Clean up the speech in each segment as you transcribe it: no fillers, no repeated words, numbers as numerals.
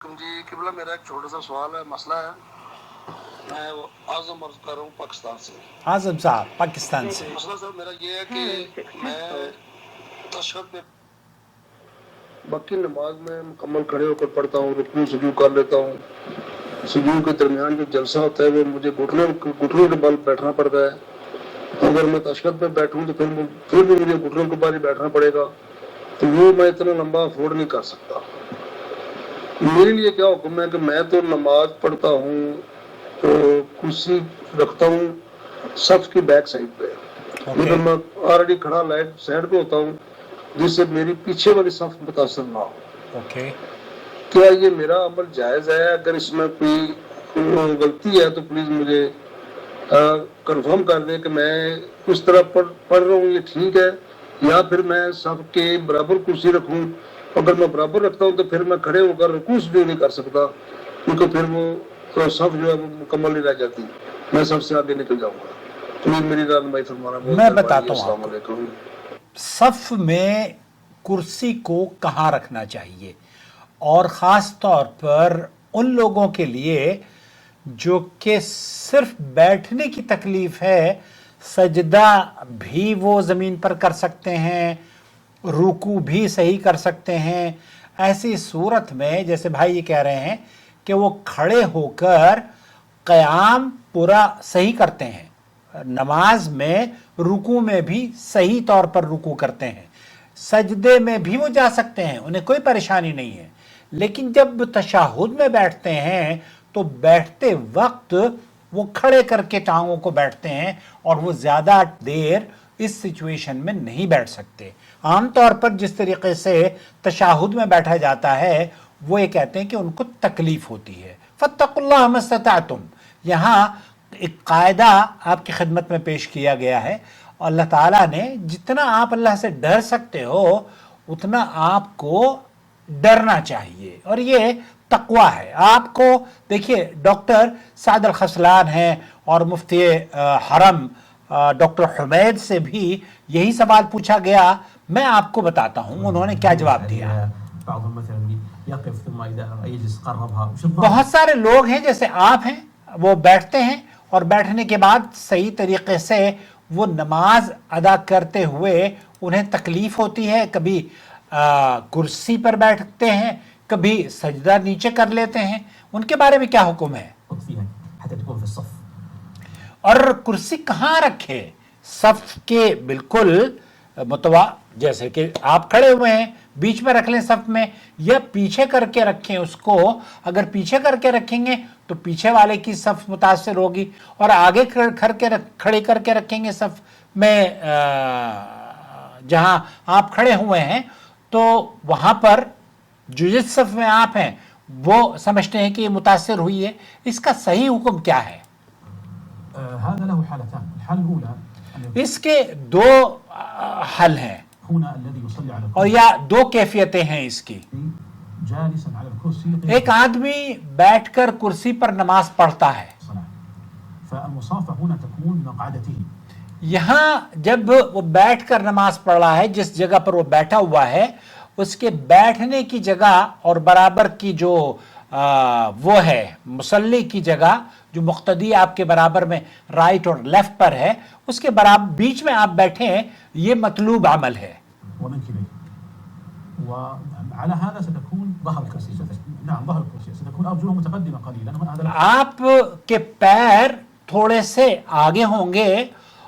جی قبلہ میرا ایک چھوٹا سا سوال ہے، مسئلہ ہے. میں اعظم عرض کر رہا ہوں پاکستان سے. اعظم صاحب پاکستان سے. مسئلہ سر میرا یہ ہے کہ میں تشہد میں باقی نماز میں مکمل کھڑے ہو کر پڑھتا ہوں، رکوع سجود کر لیتا ہوں. سجود کے درمیان جو جلسہ ہوتا ہے وہ مجھے گھٹنوں کے بل بیٹھنا پڑتا ہے. اگر میں تشہد میں بیٹھوں تو پھر بھی مجھے گھٹنوں کے بل ہی بیٹھنا پڑے گا، تو وہ میں اتنا لمبا افورڈ نہیں کر سکتا. میرے لیے کیا حکم ہے کہ میں تو نماز پڑھتا ہوں تو کرسی رکھتا ہوں صف کی بیک سائڈ پہ، لیکن میں آلریڈی کھڑا لائٹ سائڈ پہ ہوتا ہوں جس سے میری پیچھے والی صف متاثر نہ ہو. کیا یہ میرا عمل جائز ہے؟ اگر اس میں کوئی غلطی ہے تو پلیز مجھے کنفرم کر دیں کہ میں اس طرح پڑھ رہا ہوں یہ ٹھیک ہے، یا پھر میں صف کے برابر کرسی رکھوں. اگر میں برابر رکھتا ہوں تو پھر میں کھڑے ہو کر رکوع سجود نہیں کر سکتا، کیونکہ پھر وہ صف جو ہے وہ مکمل نہیں رہ جاتی، میں سب سے آگے نکل جاؤں گا. پلیز میری رہنمائی فرمانا. میں بتاتا ہوں السلام علیکم. صف میں کرسی کو کہاں رکھنا چاہیے، اور خاص طور پر ان لوگوں کے لیے جو کہ صرف بیٹھنے کی تکلیف ہے، سجدہ بھی وہ زمین پر کر سکتے ہیں، رکوع بھی صحیح کر سکتے ہیں. ایسی صورت میں جیسے بھائی یہ کہہ رہے ہیں کہ وہ کھڑے ہو کر قیام پورا صحیح کرتے ہیں، نماز میں رکوع میں بھی صحیح طور پر رکوع کرتے ہیں، سجدے میں بھی وہ جا سکتے ہیں، انہیں کوئی پریشانی نہیں ہے. لیکن جب تشہد میں بیٹھتے ہیں تو بیٹھتے وقت وہ کھڑے کر کے ٹانگوں کو بیٹھتے ہیں، اور وہ زیادہ دیر اس سچویشن میں نہیں بیٹھ سکتے. عام طور پر جس طریقے سے تشہد میں بیٹھا جاتا ہے وہ یہ کہتے ہیں کہ ان کو تکلیف ہوتی ہے. فاتقوا اللہ ما استطعتم، یہاں ایک قاعدہ آپ کی خدمت میں پیش کیا گیا ہے. اللہ تعالیٰ نے جتنا آپ اللہ سے ڈر سکتے ہو اتنا آپ کو ڈرنا چاہیے، اور یہ تقوی ہے. آپ کو دیکھیے ڈاکٹر سعد الخسلان ہیں، اور مفتی حرم ڈاکٹر حمید سے بھی یہی سوال پوچھا گیا. میں آپ کو بتاتا ہوں انہوں نے کیا جواب دیا. بہت سارے لوگ ہیں جیسے آپ ہیں، وہ بیٹھتے ہیں اور بیٹھنے کے بعد صحیح طریقے سے وہ نماز ادا کرتے ہوئے انہیں تکلیف ہوتی ہے، کبھی کرسی پر بیٹھتے ہیں، کبھی سجدہ نیچے کر لیتے ہیں. ان کے بارے میں کیا حکم ہے؟ اور کرسی کہاں رکھے؟ صف کے بالکل جیسے کہ آپ کھڑے ہوئے ہیں بیچ میں رکھ لیں صف میں، یا پیچھے کر کے رکھیں اس کو. اگر پیچھے کر کے رکھیں گے تو پیچھے والے کی صف متاثر ہوگی، اور آگے کھڑے کر کے رکھیں گے صف میں جہاں آپ کھڑے ہوئے ہیں تو وہاں پر جو جس صف میں آپ ہیں وہ سمجھتے ہیں کہ یہ متاثر ہوئی ہے. اس کا صحیح حکم کیا ہے؟ اس کے دو حل ہیں، اور یا دو کیفیتیں ہیں اس کی. ایک آدمی بیٹھ کر کرسی پر نماز پڑھتا ہے، یہاں جب وہ بیٹھ کر نماز پڑھ رہا ہے جس جگہ پر وہ بیٹھا ہوا ہے اس کے بیٹھنے کی جگہ اور برابر کی جو وہ ہے مصلی کی جگہ جو مقتدی آپ کے برابر میں رائٹ اور لیفٹ پر ہے، اس کے برابر بیچ میں آپ بیٹھے ہیں، یہ مطلوب عمل ہے. آپ کے پیر تھوڑے سے آگے ہوں گے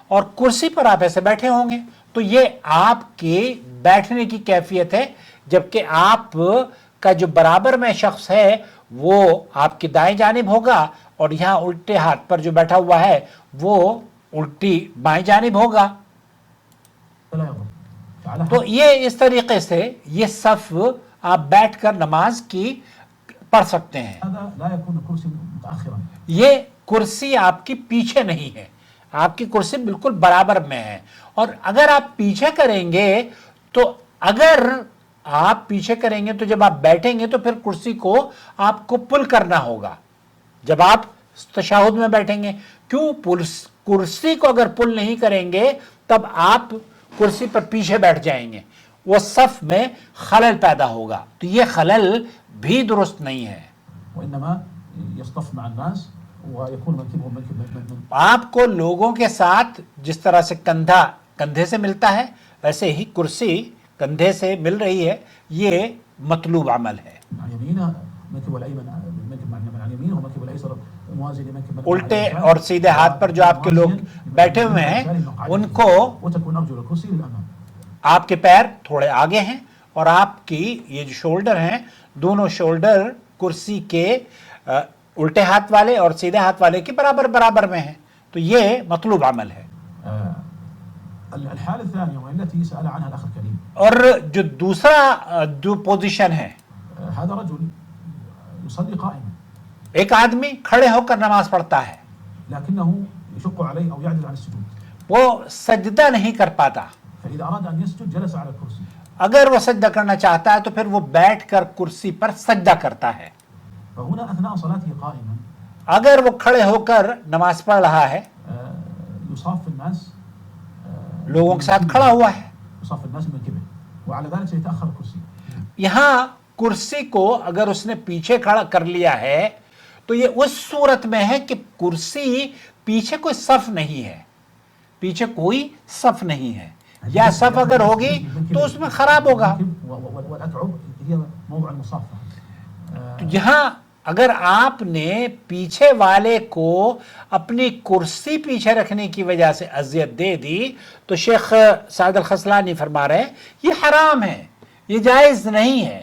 اور کرسی پر آپ ایسے بیٹھے ہوں گے، تو یہ آپ کے بیٹھنے کی کیفیت ہے. جبکہ آپ کا جو برابر میں شخص ہے وہ آپ کی دائیں جانب ہوگا، اور یہاں الٹے ہاتھ پر جو بیٹھا ہوا ہے وہ الٹی بائیں جانب ہوگا. تو یہ اس طریقے سے یہ صف آپ بیٹھ کر نماز کی پڑھ سکتے ہیں. یہ کرسی آپ کی پیچھے نہیں ہے، آپ کی کرسی بالکل برابر میں ہے. اور اگر آپ پیچھے کریں گے تو آپ پیچھے کریں گے تو جب آپ بیٹھیں گے تو پھر کرسی کو آپ کو پل کرنا ہوگا جب آپ تشہد میں بیٹھیں گے. کیوں؟ کرسی کو اگر پل نہیں کریں گے تب آپ کرسی پر پیچھے بیٹھ جائیں گے، وہ صف میں خلل پیدا ہوگا. تو یہ خلل بھی درست نہیں ہے. وإنما يصطف مع الناس ويكون منكبهم منكب آپ کو لوگوں کے ساتھ جس طرح سے کندھا کندھے سے ملتا ہے ویسے ہی کرسی کندھے سے مل رہی ہے. یہ مطلوب عمل ہے. مع يمينه منكب الأيمن منكب مع اليمين ومنكب الأيسر موازي لمنكب الٹے اور سیدھے ہاتھ پر جو آپ کے لوگ بیٹھے ہوئے ہیں ان کو وتكون أرجل الكرسي للأمام. آپ کے پیر تھوڑے آگے ہیں اور آپ کی یہ جو شولڈر ہیں دونوں شولڈر کرسی کے الٹے ہاتھ والے اور سیدھے ہاتھ والے کے برابر میں ہیں. تو یہ مطلوب عمل ہے. الحالة الثانية والتي سأل عنها الأخ الكريم اور جو دوسرا جو پوزیشن ہے هذا رجل يصلي قائما ایک آدمی کھڑے ہو کر نماز پڑھتا ہے لكنه يشق عليه أو يعجز عن السجود. وہ سجدہ نہیں کر پاتا. فإذا أراد أن يسجد جلس على الكرسي. اگر وہ سجدہ کرنا چاہتا ہے تو پھر وہ بیٹھ کر کرسی پر سجدہ کرتا ہے. فهنا أثناء صلاته قائما اگر وہ کھڑے ہو کر نماز پڑھ رہا ہے يصاف الناس لوگوں کے ساتھ کھڑا ہوا ہے يصاف الناس من كبه وعلى ذلك سيتأخر الكرسي. یہاں کرسی کو اگر اس نے پیچھے کھڑا کر لیا ہے تو یہ اس صورت میں ہے کہ کرسی پیچھے کوئی صف نہیں ہے. پیچھے کوئی صف نہیں ہے یا صف اگر ہوگی تو اس میں خراب ہوگا. والأكعب هي موضع المصافة. تو یہاں اگر آپ نے پیچھے والے کو اپنی کرسی پیچھے رکھنے کی وجہ سے اذیت دے دی تو شیخ سعد الخسلانی فرما رہے ہیں یہ حرام ہے, یہ جائز نہیں ہے.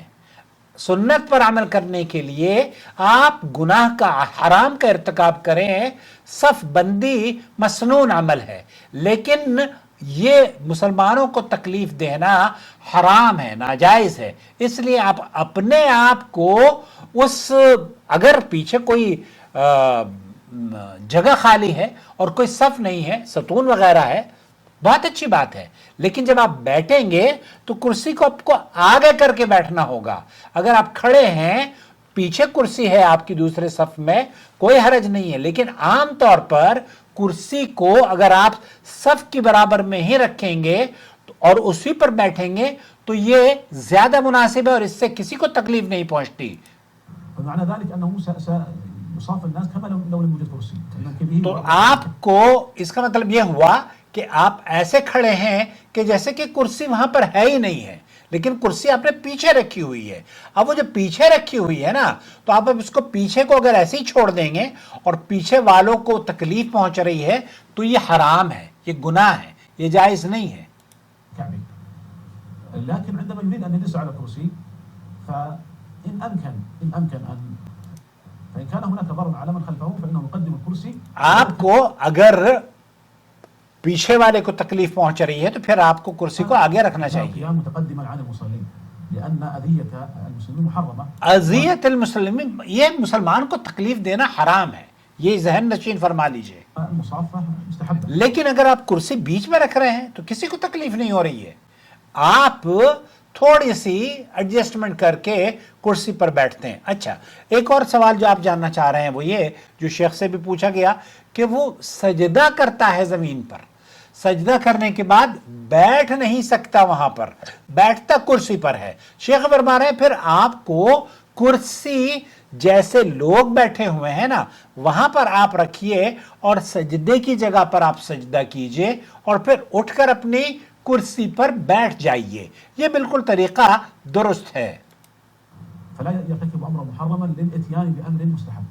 سنت پر عمل کرنے کے لیے آپ گناہ کا حرام کا ارتکاب کریں. صف بندی مسنون عمل ہے لیکن یہ مسلمانوں کو تکلیف دینا حرام ہے, ناجائز ہے. اس لیے آپ اپنے آپ کو اس اگر پیچھے کوئی جگہ خالی ہے اور کوئی صف نہیں ہے ستون وغیرہ ہے بہت اچھی بات ہے, لیکن جب آپ بیٹھیں گے تو کرسی کو آپ کو آگے کر کے بیٹھنا ہوگا. اگر آپ کھڑے ہیں پیچھے کرسی ہے آپ کی دوسرے صف میں کوئی حرج نہیں ہے, لیکن عام طور پر کرسی کو اگر آپ صف کی برابر میں ہی رکھیں گے اور اسی پر بیٹھیں گے تو یہ زیادہ مناسب ہے اور اس سے کسی کو تکلیف نہیں پہنچتی. فمعنى ذلك أنه سيصاف الناس كما لو لم يوجد كرسي. تو آپ کو اس کا مطلب یہ ہوا کہ آپ ایسے کھڑے ہیں کہ جیسے کہ کرسی وہاں پر ہے ہی نہیں ہے, لیکن کرسی آپ نے پیچھے رکھی ہوئی ہے. اب وہ جو پیچھے رکھی ہوئی ہے نا تو آپ اب اس کو پیچھے کو اگر ایسے ہی چھوڑ دیں گے اور پیچھے والوں کو تکلیف پہنچ رہی ہے تو یہ حرام ہے, یہ گناہ ہے, یہ جائز نہیں ہے. لكن عندما يريد أن يجلس على كرسي فإن أمكن أن فإن كان هناك ضرر على من خلفه فإنه يقدم الكرسي. آپ کو اگر پیچھے والے کو تکلیف پہنچ رہی ہے تو پھر آپ کو کرسی کو آگے رکھنا چاہیے. متقدما عن المصلين لأن أذية المسلمين محرمة. اذیت المسلمین, یہ مسلمان کو تکلیف دینا حرام ہے, یہ ذہن نشین فرما لیجئے. المصافة مستحبة. لیکن اگر آپ کرسی بیچ میں رکھ رہے ہیں تو کسی کو تکلیف نہیں ہو رہی ہے. آپ تھوڑی سی ایڈجسٹمنٹ کر کے کرسی پر بیٹھتے ہیں. اچھا, ایک اور سوال جو آپ جاننا چاہ رہے ہیں وہ یہ جو شیخ سے بھی پوچھا گیا کہ وہ سجدہ کرتا ہے زمین پر, سجدہ کرنے کے بعد بیٹھ نہیں سکتا وہاں پر, بیٹھتا کرسی پر ہے. شیخ فرما رہے ہیں پھر آپ کو کرسی جیسے لوگ بیٹھے ہوئے ہیں نا وہاں پر آپ رکھیے اور سجدے کی جگہ پر آپ سجدہ کیجئے اور پھر اٹھ کر اپنی کرسی پر بیٹھ جائیے. یہ بالکل طریقہ درست ہے. فلا يرتكب امرا محرما للاتيان بامر مستحب.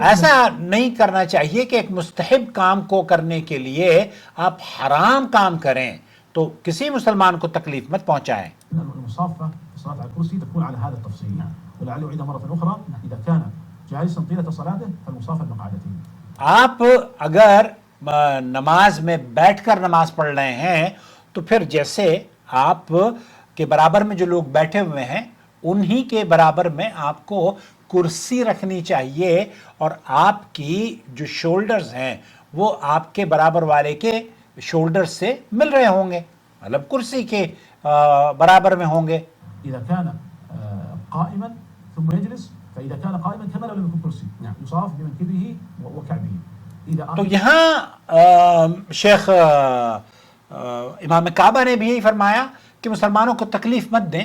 ایسا نہیں کرنا چاہیے کہ ایک مستحب کام کو کرنے کے لیے آپ حرام کام کریں تو کسی مسلمان کو تکلیف مت پہنچائیں. المصافة الصلاة على الكرسي تكون على هذا التفصيل ولعل أعيد مرة أخرى إذا كان جالسا طيلة صلاته فالمصافة بمقعدتين. آپ اگر نماز میں بیٹھ کر نماز پڑھ رہے ہیں تو پھر جیسے آپ کے برابر میں جو لوگ بیٹھے ہوئے ہیں انہی کے برابر میں آپ کو کرسی رکھنی چاہیے اور آپ کی جو شولڈرز ہیں وہ آپ کے برابر والے کے شولڈر سے مل رہے ہوں گے, مطلب کرسی کے برابر میں ہوں گے. إذا كان قائما ثم يجلس فإذا كان قائما كما لو لم يكن كرسي يصاف بمنكبه وكعبه. تو یہاں شیخ امام کعبہ نے بھی یہی فرمایا کہ مسلمانوں کو تکلیف مت دیں.